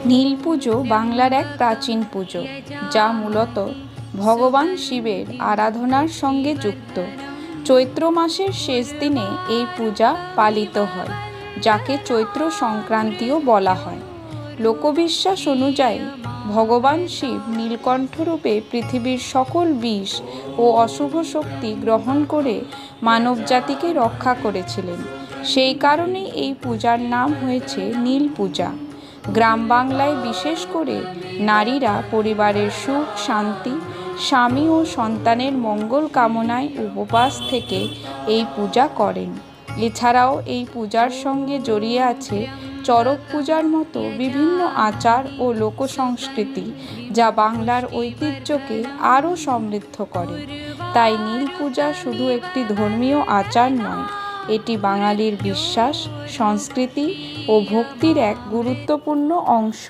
নীল পুজো বাংলার এক প্রাচীন পুজো, যা মূলত ভগবান শিবের আরাধনার সঙ্গে যুক্ত। চৈত্র মাসের শেষ দিনে এই পূজা পালিত হয়, যাকে চৈত্র সংক্রান্তিও বলা হয়। লোকবিশ্বাস অনুযায়ী ভগবান শিব নীলকণ্ঠ রূপে পৃথিবীর সকল বিষ ও অশুভ শক্তি গ্রহণ করে মানবজাতিকে রক্ষা করেছিলেন। সেই কারণেই এই পূজার নাম হয়েছে নীল পূজা। গ্রাম বাংলায় বিশেষ করে নারীরা পরিবারের সুখ শান্তি, স্বামী ও সন্তানের মঙ্গল কামনায় উপবাস থেকে এই পূজা করেন। এছাড়াও এই পূজার সঙ্গে জড়িয়ে আছে চড়ক পূজার মতো বিভিন্ন আচার ও লোকসংস্কৃতি, যা বাংলার ঐতিহ্যকে আরও সমৃদ্ধ করে। তাই নীল পূজা শুধু একটি ধর্মীয় আচার নয়, এটি বাঙালির বিশ্বাস, সংস্কৃতি ও ভক্তির এক গুরুত্বপূর্ণ অংশ।